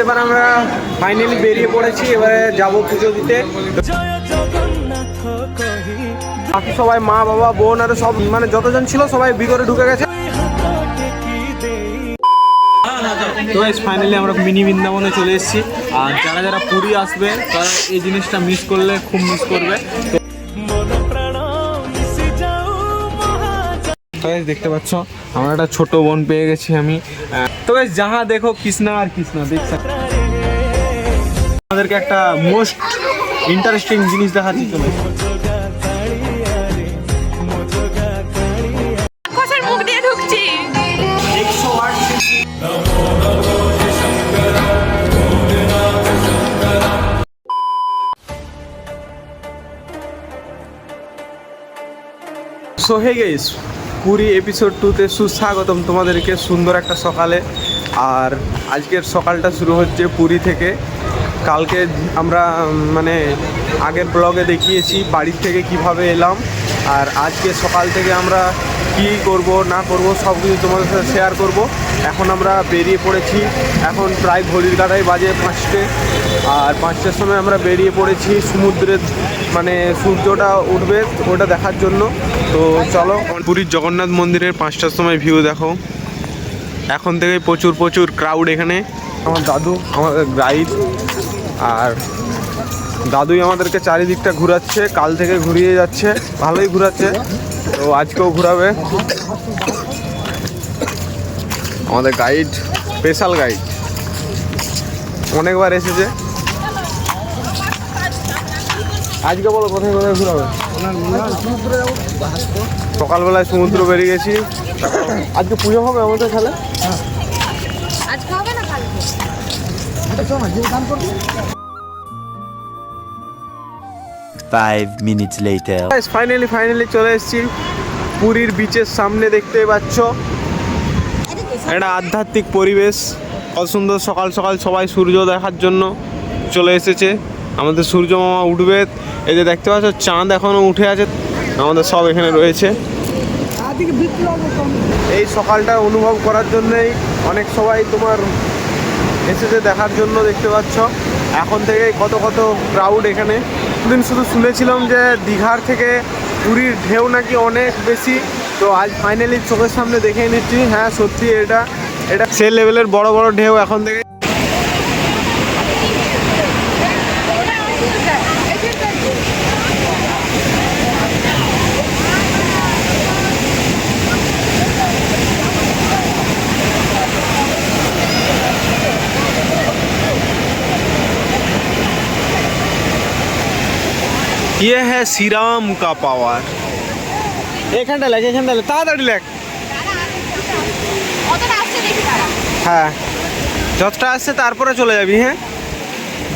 এবার আমরা ফাইনালি বেরিয়ে পড়েছি, এবারে যাব পুজো দিতে। বাকি সবাই মা বাবা বোন আর সব মানে যতজন ছিল সবাই ভিতরে ঢুকে গেছে। তো ফাইনালি আমরা মিনি বৃন্দাবনে চলে এসেছি। আর যারা যারা পুরী আসবে তারা এই জিনিসটা মিস করলে খুব মিস করবে। তো দেখতে পাচ্ছ আমার একটা ছোট বোন পেয়ে গেছি আমি। তো যাহা দেখো কৃষ্ণা আর কৃষ্ণা দেখছ। আমাদেরকে একটা মোস্ট ইন্টারেস্টিং জিনিস দেখাচ্ছি। চলো মুখ দিয়ে ঢুকছি। So hey guys, Puri episode 2-তে সুস্বাগতম তোমাদেরকে সুন্দর একটা সকালে। আর আজকের সকালটা শুরু হচ্ছে পুরী থেকে। কালকে আমরা মানে আগের ব্লগে দেখিয়েছি বাড়ির থেকে কিভাবে এলাম, আর আজকে সকাল থেকে আমরা কি করব না করব সব কিছু তোমাদের সাথে শেয়ার করব। এখন আমরা বেরিয়ে পড়েছি, এখন প্রায় ঘড়ির কাঁটায় বাজে 5টে। আর 5টার সময় আমরা বেরিয়ে পড়েছি সমুদ্রের মানে সূর্যটা উঠবে ওটা দেখার জন্য। তো চলো, পুরীর জগন্নাথ মন্দিরের 5টার সময় ভিউ দেখো। এখন থেকে প্রচুর প্রচুর ক্রাউড এখানে। আমার দাদু আমাদের গাইড, আর দাদুই আমাদেরকে চারিদিকটা ঘোরাচ্ছে, কাল থেকে ঘুরিয়ে যাচ্ছে, ভালোই ঘোরাচ্ছে। তো আজকেও ঘোরাবে আমাদের গাইড, স্পেশাল গাইড, অনেকবার এসেছে। আজকে বলো কোথায় কোথায় ঘোরাবে? সকালবেলায় সমুদ্র বেরিয়ে গেছি। আজকে পুজো হবে আমাদের তাহলে? আজকে হবে না কালকে? Five minutes later. ফাইনালি চলে এসেছি পুরীর বিচের সামনে। দেখতে পাচ্ছ একটা আধ্যাত্মিক পরিবেশ, কত সুন্দর। সকাল সকাল সবাই সূর্য দেখার জন্য চলে এসেছে। আমাদের সূর্য মামা উঠবে, এই যে দেখতে পাচ্ছ চাঁদ এখনও উঠে আছে। আমাদের সব এখানে রয়েছে। এই সকালটা অনুভব করার জন্যই অনেক সবাই তোমার এসেছে দেখার জন্য। দেখতে পাচ্ছ এখন থেকে কত কত ক্রাউড এখানে। দিন শুধু শুনেছিলাম যে দীঘার থেকে পুরীর ঢেউ নাকি অনেক বেশি। তো আজ ফাইনালি চোখের সামনে দেখে নিচ্ছি, হ্যাঁ সত্যি এটা সে লেভেলের বড় বড় ঢেউ এখন থেকে। ये है श्रीराम का पावर। এখানটা লেখ, এখানটা লেখ, তাড়াতাড়ি লেখ। হ্যাঁ যতটা আসছে তারপরে চলে যাবি, হ্যাঁ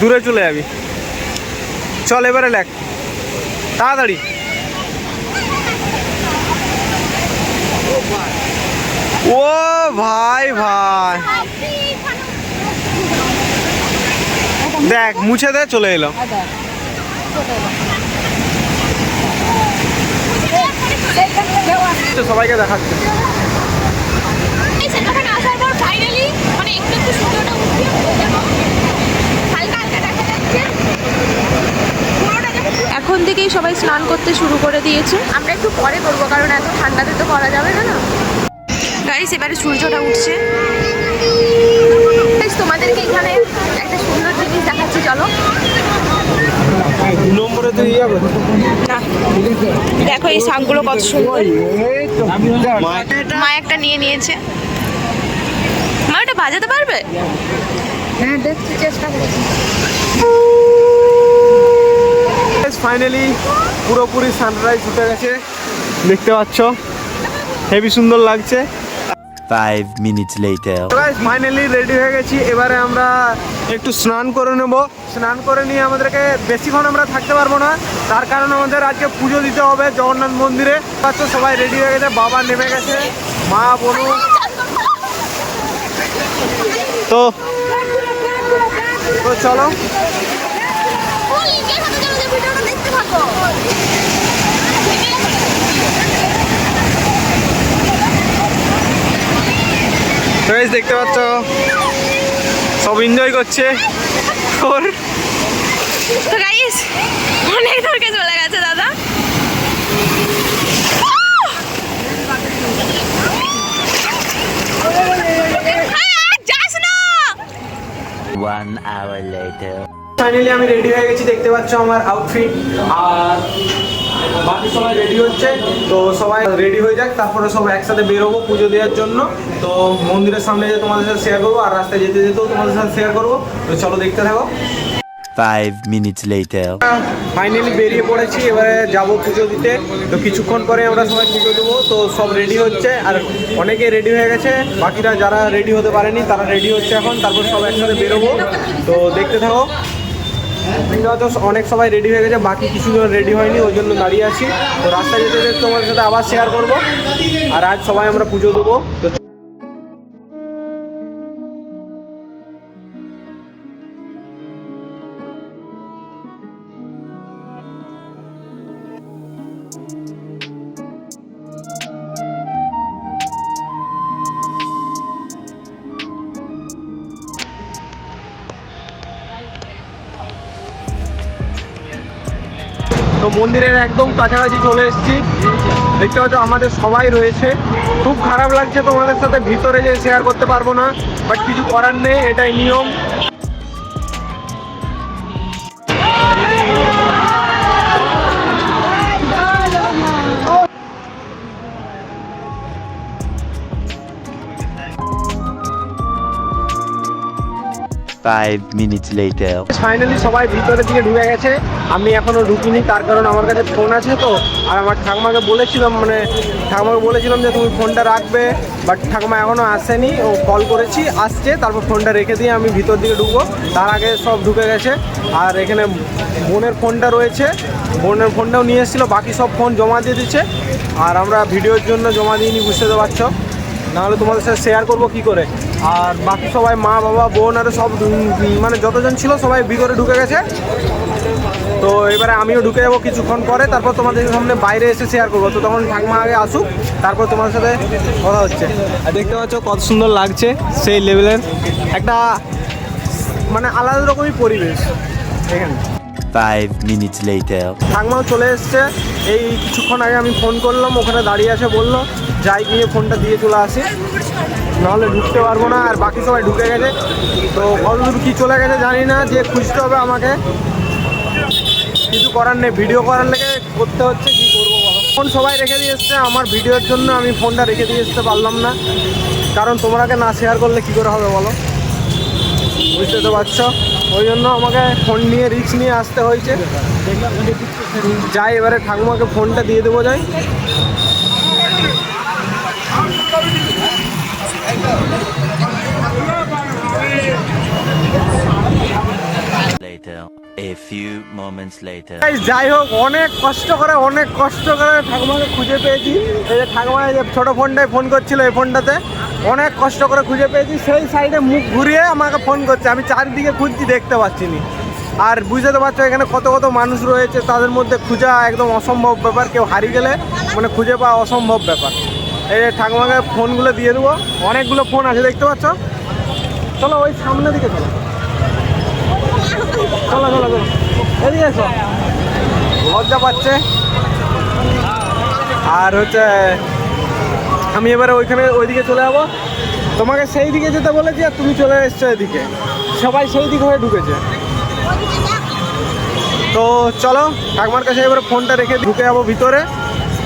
দূরে চলে যাবি। চল এবারে লেখ তাড়াতাড়ি। ও ভাই ভাই দেখ, মুছে দে, চলে এলো। সবাইকে দেখাচ্ছে। এখন থেকেই সবাই স্নান করতে শুরু করে দিয়েছে। আমরা একটু পরে করবো কারণ এত ঠান্ডাতে তো করা যাবে না। গাইস এবারে সূর্যটা উঠছে। তোমাদেরকে এখানে একটা সুন্দর জিনিস দেখাচ্ছি, চলো। দেখো এই শাকগুলো কত সুন্দর। মা একটা নিয়ে নিয়েছে। মা এটা বাজাতে পারবে? হ্যাঁ দেখছি, চেষ্টা করছি। ফাইনালি পুরোপুরি সানরাইজ উঠে গেছে, দেখতে পাচ্ছ হেভি সুন্দর লাগছে। 5 minutes later. ফাইনালি রেডি হয়ে গেছি। এবারে আমরা একটু স্নান করে নেব। স্নান করে নিয়ে আমাদেরকে বেশিক্ষণ আমরা থাকতে পারবো না, তার কারণ আমাদের আজকে পুজো দিতে হবে জগন্নাথ মন্দিরে। আচ্ছা সবাই রেডি হয়ে গেছে, বাবা নেমে গেছে, মা বোনু। তো চলো দেখতে পাচ্ছ সব এনজয় করছে ওর। তো গাইস অনেক দূরকে চলে গেছে দাদা। যাস না। 1 hour later. ফাইনালি আমি রেডি হয়ে গেছি, দেখতে পাচ্ছ আমার আউটফিট। আর বাকি সবাই রেডি হচ্ছে, তো সবাই রেডি হয়ে যাক, তারপরে সব একসাথে বেরোবো পুজো দেওয়ার জন্য। তো মন্দিরের সামনে যে তোমাদের সাথে শেয়ার করবো, আর রাস্তায় যেতে যেতেও তোমাদের সাথে শেয়ার করবো। তো চলো দেখতে থাকো। 5 minutes later. ফাইনালি বেরিয়ে পড়েছি, এবারে যাব পুজো দিতে। তো কিছুক্ষণ পরে আমরা সবাই পুজো দেবো। তো সব রেডি হচ্ছে, আর অনেকে রেডি হয়ে গেছে, বাকিরা যারা রেডি হতে পারেনি তারা রেডি হচ্ছে এখন। তারপর সব একসাথে বেরোবো, তো দেখতে থাকো। দেখতে পাচ্ছ অনেক সবাই রেডি হয়ে গেছে, বাকি কিছুজন রেডি হয়নি, ওই জন্য দাঁড়িয়ে আছি। তো রাস্তায় যেতে যেতে তোমাদের সাথে আবার শেয়ার করবো। আর আজ সবাই আমরা পুজো দেবো। তো তো মন্দিরের একদম কাছাকাছি চলে এসেছি, দেখতে পাচ্ছ আমাদের সবাই রয়েছে। খুব খারাপ লাগছে তোমাদের সাথে ভিতরে যে শেয়ার করতে পারবো না, বাট কিছু করার নেই, এটাই নিয়ম। 5 minutes later. ফাইনালি সবাই ভিতরের দিকে ঢুকে গেছে, আমি এখনো ঢুকিনি, তার কারণ আমার কাছে ফোন আছে। তো আর আমার ঠাকুমাকে বলেছিলাম, যে তুমি ফোনটা রাখবে, বাট ঠাকুমা এখনো আসেনি। ও কল করেছি, আসছে, তারপর ফোনটা রেখে দিয়ে আমি ভিতর দিকে ঢুকবো। তার আগে সব ঢুকে গেছে। আর এখানে বোনের ফোনটা রয়েছে, বোনের ফোনটাও নিয়ে এসেছিলো, বাকি সব ফোন জমা দিয়ে দিচ্ছে। আর আমরা ভিডিওর জন্য জমা দিইনি, বুঝতে তো পারছো, নাহলে তোমাদের সাথে শেয়ার করবো কী করে। আর বাকি সবাই মা বাবা বোন আর সব মানে যতজন ছিল সবাই ভিতরে ঢুকে গেছে। তো এবারে আমিও ঢুকে যাবো কিছুক্ষণ পরে, তারপর তোমাদের সামনে বাইরে এসে শেয়ার করবো। তো তখন ঠাকুমা আগে আসুক, তারপর তোমাদের সাথে কথা হচ্ছে। আর দেখতে পাচ্ছ কত সুন্দর লাগছে, সেই লেভেলের একটা মানে আলাদা রকমই পরিবেশ এখানে। 5 minutes later. ঠাকুমাও চলে এসছে, এই কিছুক্ষণ আগে আমি ফোন করলাম, ওখানে দাঁড়িয়ে আছে, বললো যাই গিয়ে ফোনটা দিয়ে চলে আসে, নাহলে ঢুকতে পারবো না। আর বাকি সবাই ঢুকে গেছে, তো কতদূর কী চলে গেছে জানি না, যে খুঁজতে হবে আমাকে। কিছু করার নেই, ভিডিও করার লেগে করতে হচ্ছে, কী করবো বলো। ফোন সবাই রেখে দিয়ে এসছে, আমার ভিডিওর জন্য আমি ফোনটা রেখে দিয়ে আসতে পারলাম না, কারণ তোমরাকে না শেয়ার করলে কী করে হবে বলো, বুঝতে তো পারছো। ওই জন্য আমাকে ফোন নিয়ে রিস্ক নিয়ে আসতে হয়েছে। যাই এবারে ঠাকুমাকে ফোনটা দিয়ে দেবো, যাই। Later. A few moments later. যাই হোক, অনেক কষ্ট করে ঠাকুমাকে খুঁজে পেয়েছি। এই যে ঠাকুমা যে ছোটো ফোনটায় ফোন করছিল, এই ফোনটাতে অনেক কষ্ট করে খুঁজে পেয়েছি। সেই সাইডে মুখ ঘুরিয়ে আমাকে ফোন করছে, আমি চারিদিকে খুঁজছি, দেখতে পাচ্ছি না। আর বুঝতে পারছো এখানে কত কত মানুষ রয়েছে, তাদের মধ্যে খোঁজা একদম অসম্ভব ব্যাপার, কেউ হারিয়ে গেলে মানে খুঁজে পাওয়া অসম্ভব ব্যাপার। এই যে ঠাকুমাকে ফোনগুলো দিয়ে দেবো, অনেকগুলো ফোন আছে দেখতে পাচ্ছ। চলো ওই সামনের দিকে চলো, এদিকে এসো, লজ্জা পাচ্ছে। আর হচ্ছে আমি এবারে ওইদিকে চলে যাবো, তোমাকে সেই দিকে যেতে বলেছি, আর তুমি চলে এসছো এদিকে, সবাই সেই দিকে হয়ে ঢুকেছে। তো চলো ঠাকুমার কাছে এবারে ফোনটা রেখে ঢুকে যাবো ভিতরে।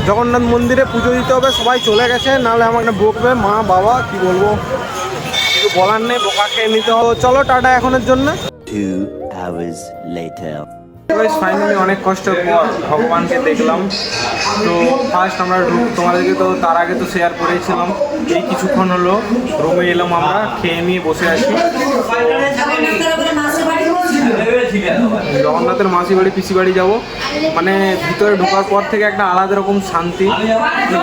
জগন্নাথ মন্দিরে পুজো দিতে হবে, সবাই চলে গেছে, নাহলে আমাকে বকবে মা বাবা, কি বলবো, কিছু বলার নেই, বোকা খেয়ে নিতে হবে। চলো টাটা এখনের জন্য। 2 hours later. ফাইনালি অনেক কষ্টের পর ভগবানকে দেখলাম। তো ফার্স্ট আমরা তোমাদেরকে তো তার আগে তো শেয়ার করেছিলাম, এই কিছুক্ষণ হলো রুমে এলাম, আমরা খেয়ে নিয়ে বসে আছি। জগন্নাথের মাসি বাড়ি পিসি বাড়ি যাবো, মানে ভিতরে ঢোকার পর থেকে একটা আলাদা রকম শান্তি,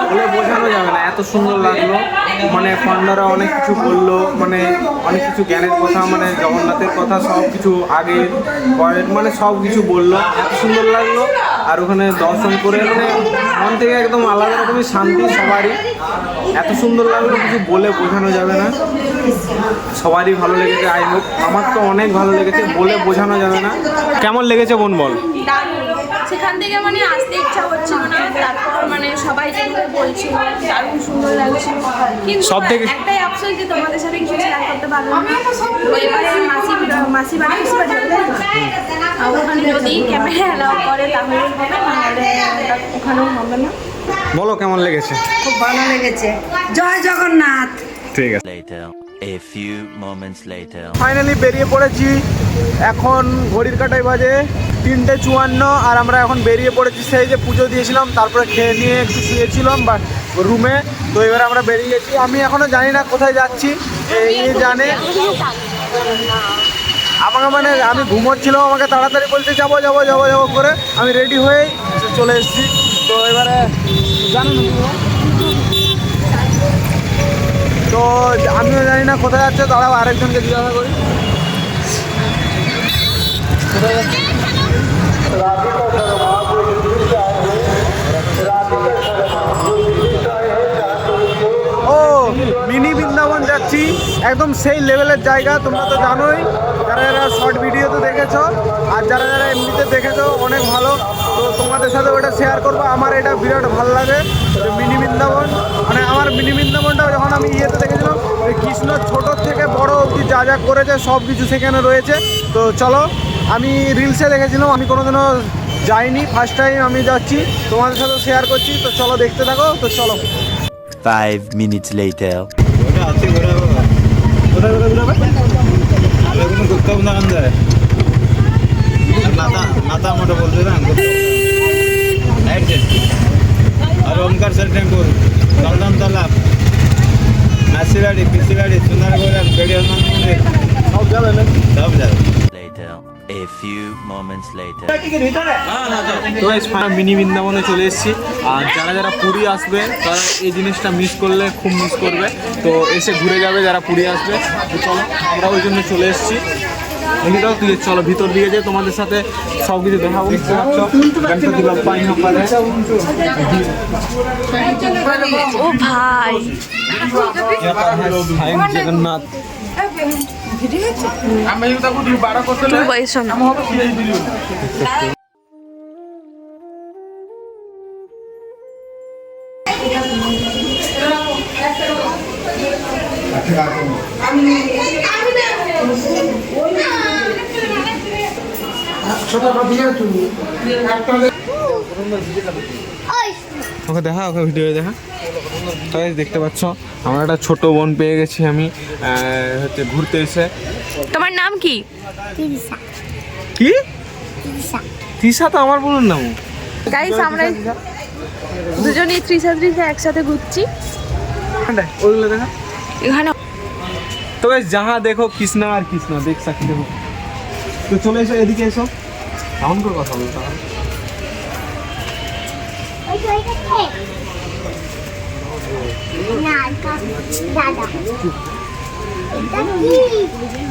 বলে বোঝানো যাবে না, এত সুন্দর লাগলো। মানে পান্ডারা অনেক কিছু বললো, মানে অনেক কিছু জ্ঞানের কথা, মানে জগন্নাথের কথা সব কিছু আগে পরের মানে সব কিছু বললো, এত সুন্দর লাগলো। আর ওখানে দর্শন করে মানে মন থেকে একদম আলাদা রকমের শান্তি সবারই। এত সুন্দর লাগলো কিছু বলে বোঝানো যাবে না, সবারই ভালো লেগেছে। আই হোপ, আমার তো অনেক ভালো লেগেছে, বলে বোঝানো যাবে না। কেমন লেগেছে বোন বল? সেখান থেকে মানে আসতে ইচ্ছা হচ্ছিল না, তারপর মানে সবাই যেগুলো বলছিল দারুণ সুন্দর লাগছিল, কিন্তু সবথেকে- একটাই আফসোস যে তোমাদের সাথে কিছু শেয়ার করতে পারলাম না। তো এবারে মাসি বাড়ি ওখানে যদি ক্যামেরা অ্যালাউ করে তাহলে হবে, নাহলে ওখানেও হবে না। বলো কেমন লেগেছে? খুব ভালো লেগেছে। জয় জগন্নাথ। ঠিক আছে। Later. A few moments later. Finally বেরিয়ে পড়েছি। এখন ঘড়ির কাঁটায় বাজে 3:54 আর আমরা এখন বেরিয়ে পড়েছি। সেই যে পুজো দিয়েছিলাম, তারপরে খেয়ে নিয়ে একটু শুয়েছিলাম বা রুমে। তো এবার আমরা বেরিয়ে গেছি। আমি এখনো জানি না কোথায় যাচ্ছি, এই জানে। আমাকে মানে আমি ঘুমোচ্ছিলাম, আমাকে তাড়াতাড়ি বলছে যাবো যাবো যাবো যাবো করে আমি রেডি হয়েই চলে এসেছি। তো এবারে জানেন তো আমিও জানি না কোথায় যাচ্ছে, দাঁড়াও আরেকজনকে জিজ্ঞাসা করি। কোথায় যাচ্ছে? ও মিনি বৃন্দাবন যাচ্ছি, একদম সেই লেভেলের জায়গা। তোমরা তো জানোই, যারা যারা শর্ট ভিডিওতে দেখেছো আর যারা যারা এমনিতে দেখেছো, অনেক ভালো। তো তোমাদের সাথে ওটা শেয়ার করবো। আমার এটা বিরাট ভালো লাগে যে মিনি বৃন্দাবন, মানে আমার মিনি বৃন্দাবনটা যখন আমি ইয়েতে দেখেছিলাম, ওই কৃষ্ণ ছোটোর থেকে বড় অবধি যা যা করেছে সব কিছু সেখানে রয়েছে। তো চলো, আমি রিলসে দেখেছিলাম, আমি কোনোদিনও যাইনি, ফার্স্ট টাইম আমি যাচ্ছি, তোমাদের সাথে শেয়ার করছি। তো চলো দেখতে থাকো। তো চলো 5 minutes later. কোথায় কোথায় ঘুরাবে? और ओमकार सर टेम्पल दलदम तालाब नासीबाड़ी पिसीबाड़ी सुनारगढ़ बेड़ी हनुमान मंदिर সব যাবে না? सब जाए Later. A few moments later. তো মিনি বৃন্দাবনে চলে এসেছি। আর যারা যারা পুরী আসবে তারা এই জিনিসটা মিস করলে খুব মিস করবে। তো এসে ঘুরে যাবে যারা পুরী আসবে। তো চলো, আমরা ওই জন্য চলে এসেছি। দেখি দাও তুই, চলো ভিতর দিকে যে তোমাদের সাথে সব কিছু দেখাবো। গণপতি বাপ্পা ইহা পারে। ও ভাই, জগন্নাথ তুই বয়স না। ওকে দেখা, ওকে ভিডিও দেখা। তাই দেখতে পাচ্ছ আমার একটা ছোট বোন পেয়ে গেছি আমি, হচ্ছে ঘুরতে এসে। তোমার নাম কি? কি তৃষা? তো আমার বোনের নাম। গাইস, আমরা দুজনেই তৃষা একসাথে ঘুরছি ওইগুলো দেখা। এখানে। তো গাইস, যাহা দেখো কৃষ্ণা আর কৃষ্ণা, দেখ সাক্ষী দেখো। তো চলে এসো, এদিকে এসো, কেমন করে কথা বলতে হবে।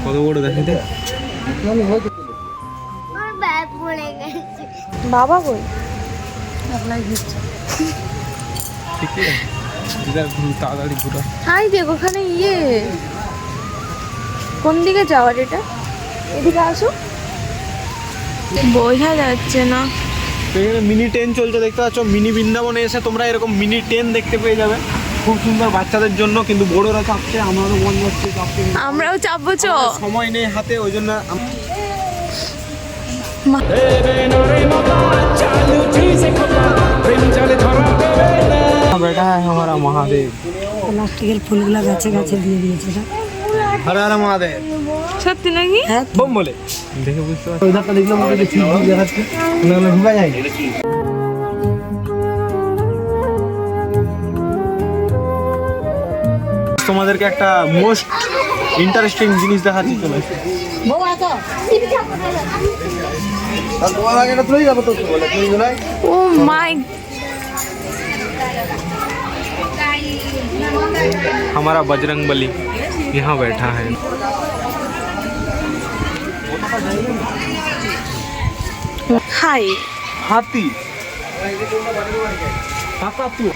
কত বড় দেখে দেখ। বাবা বল। ঠিক আছে, তাড়াতাড়ি ঘুরো। হাই দেখ, ওখানে ইয়ে কোন দিকে যাওয়ার? এটা এদিকে আসো, বোঝা যাচ্ছে না। তো এখানে মিনি ট্রেন চলছে দেখতে পাচ্ছ। মিনি বৃন্দাবনে এসে তোমরা এরকম মিনি ট্রেন দেখতে পেয়ে যাবে, খুব সুন্দর বাচ্চাদের জন্য। কিন্তু বড়রা চাপছে, আমারও মন যাচ্ছে চাপতে, আমরাও চাপবো। চ সময় নেই হাতে, ওই জন্য বেটা हमारा महादेव। প্লাস্টিকের ফুলগুলো গাছে গাছে দিয়ে দিয়েছে না। हर हर महादेव। সত্যি নাকি? बम बोले দেখে বুঝতে পারছি। ওইটা দেখলাম ওটা ঠিক দেখাচ্ছে, না না ঢুকা যায়। তোমাদেরকে একটা মোস্ট ইন্টারেস্টিং জিনিস দেখাচ্ছি, চলে এসো। তোমার আগে এটা তুই যাবো তো বলে তুই নয়। ও মাই, हमारा बजरंग बली यहाँ बैठा है। হাই, হাতি কাকাতুয়া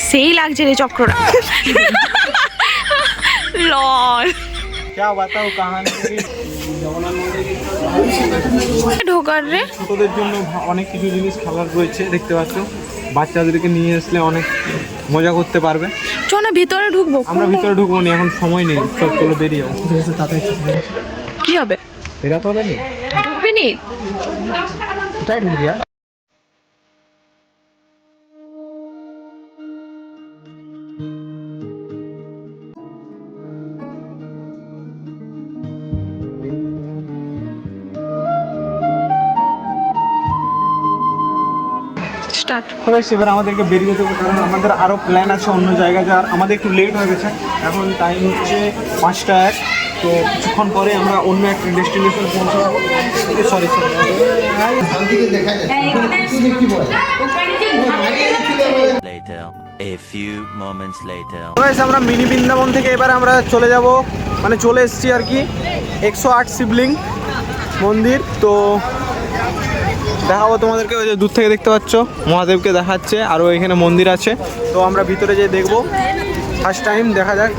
সেই লাগছে রে চক্রটা লল क्या बताओ कहानी ঢোকার রে ছোটদের জন্য অনেক কিছু জিনিস খেলার রয়েছে দেখতে পাচ্ছ, বাচ্চাদেরকে নিয়ে আসলে অনেক মজা করতে পারবে। চ না ভিতরে ঢুকবো। আমরা ভিতরে ঢুকবো না, এখন সময় নেই, সব চলো বেরিয়ে যাবো। কি হবে এরা তো নেই, ঢুকবি নি? কোথায় ঢুকবি? স্টার্ট। এবার আমাদেরকে বেরিয়ে যেতে হবে, কারণ আমাদের আরও প্ল্যান আছে অন্য জায়গায় যাওয়ার। আমাদের একটু লেট হয়ে গেছে, এখন টাইম হচ্ছে 5টা 1। তো কিছুক্ষণ পরে আমরা অন্য একটা ডেস্টিনেশন পৌঁছে যাবো। Sorry Later. A few moments later. আমরা মিনি বৃন্দাবন থেকে এবার আমরা চলে যাব, মানে চলে এসেছি আর কি 108 শিবলিং মন্দির। তো দেখাবো তোমাদেরকে, ওই যে দূর থেকে দেখতে পাচ্ছ মহাদেবকে দেখাচ্ছে, আরও এখানে মন্দির আছে। তো আমরা ভিতরে যেয়ে দেখবো, ফার্স্ট টাইম দেখা যাক,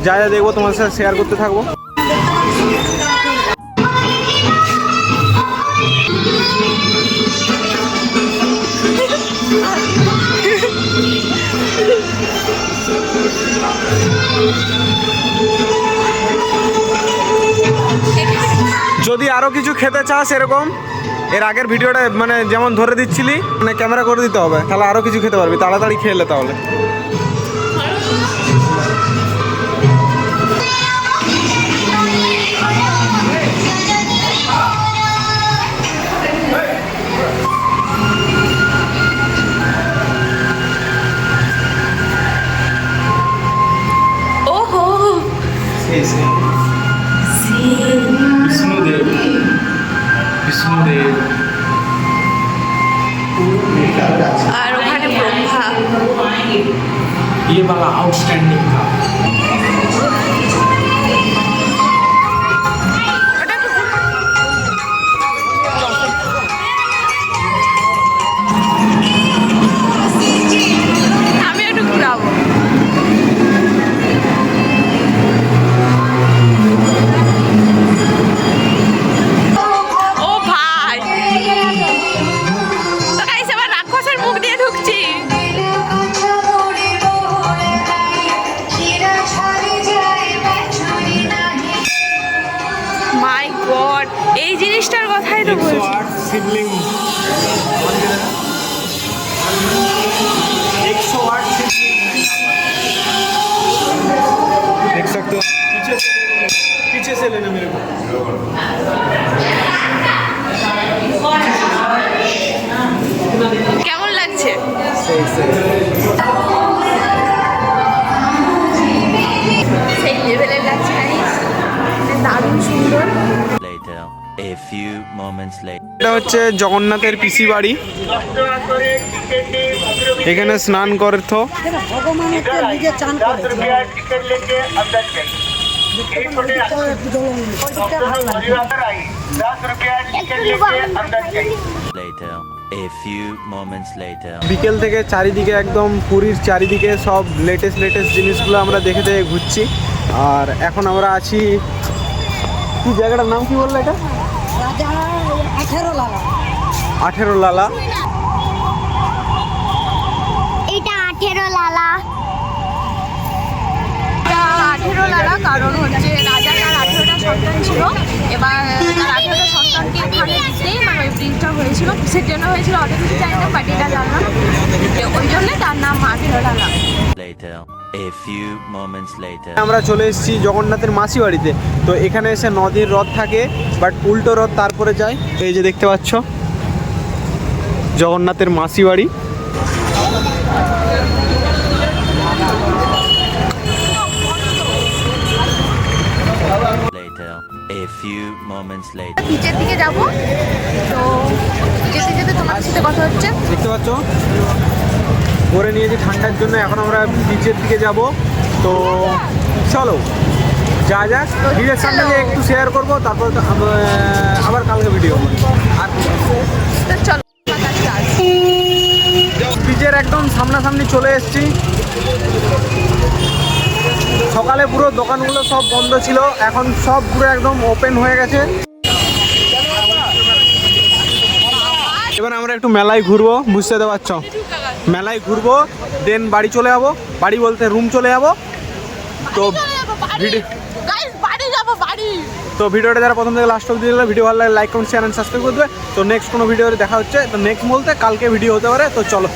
যা যা দেখবো তোমাদের সাথে শেয়ার করতে থাকবো। যদি আরও কিছু খেতে চাস এরকম, এর আগের ভিডিওটা মানে যেমন ধরে দিচ্ছিলি, মানে ক্যামেরা করে দিতে হবে, তাহলে আরও কিছু খেতে পারবি, তাড়াতাড়ি খেলে তাহলে। ওহো বিষ্ণুদেব বিষ্ণুদেব আর ওখানে ব্রহ্মা। ये वाला आउटस्टैंडिंग था। আমি একটু ঘুরাবো। ও ভাই, তো গাইস এবার রাক্ষসের মুখ দিয়ে ঢুকছি। মাই গড, এই জিনিসটার কথাই তো বলছি। 108 शिवलिंग, 108 शिवलिंग देख सकते हो। पीछे से लेना मेरे को। কেমন লাগছে? সেই লেভেলের লাগছে গাইস, দারুণ সুন্দর। Later. A few moments later. এটা হচ্ছে জগন্নাথের পিসি বাড়ি, এখানে স্নান করতো। ভগবানকে নিজে চান করে Later. A few moments later. বিকেল থেকে চারিদিকে একদম পুরীর চারিদিকে সব লেটেস্ট জিনিসগুলো আমরা দেখে দেখে ঘুরছি। আর এখন আমরা আছি, কি জায়গাটার নাম কি বললো এটা? রাজা 18 লালা 18 লালা। এটা 18 লালা, কারণ হচ্ছে রাজা তার 18টা সন্তান ছিল, এবার তার 18টা সন্তানকে এখানে দিতেই মানে ওই ব্রিজটা হয়েছিল, কিসের জন্য হয়েছিল অত কিছু জানি না, বাট এটা জানলাম, ওই জন্য তার নাম 18 লালা। Later. A few moments later. আমরা চলে এসেছি জগন্নাথের মাসি বাড়িতে। তো এখানে এসে নদীর রথ থাকে, বাট উল্টো রথ তারপরে যায়। এই যে দেখতে পাচ্ছ জগন্নাথের মাসি বাড়ি। Later. A few moments later. নিচের দিকে যাব, তো যেতে যেতে তোমার সাথে কথা হচ্ছে। দেখতে পাচ্ছ করে নিয়েছি ঠান্ডার জন্য, এখন আমরা বিচের দিকে যাব। তো চলো। যা যাক ডিরেকশনটাকে একটু শেয়ার করবো, তারপর তো আবার কালকে ভিডিও আর তো চলো আমার কাছে আসি। ব্রিজের একদম সামনাসামনি চলে এসেছি। সকালে পুরো দোকানগুলো সব বন্ধ ছিল, এখন সব পুরো একদম ওপেন হয়ে গেছে। এবার আমরা একটু মেলায় ঘুরবো, বুঝতে তো পারছো, মেলায় ঘুরবো, দেন বাড়ি চলে যাবো। বাড়ি বলতে রুম চলে যাবো। তো ভিডিও বাড়ি যাবো বাড়ি। তো ভিডিওটা যারা প্রথম থেকে লাস্ট অবধি দিলে, ভিডিও ভালো লাগে like comment share and subscribe করে দেবে। তো নেক্সট কোনো ভিডিও দেখা হচ্ছে, তো নেক্সট বলতে কালকে ভিডিও হতে পারে। তো চলো।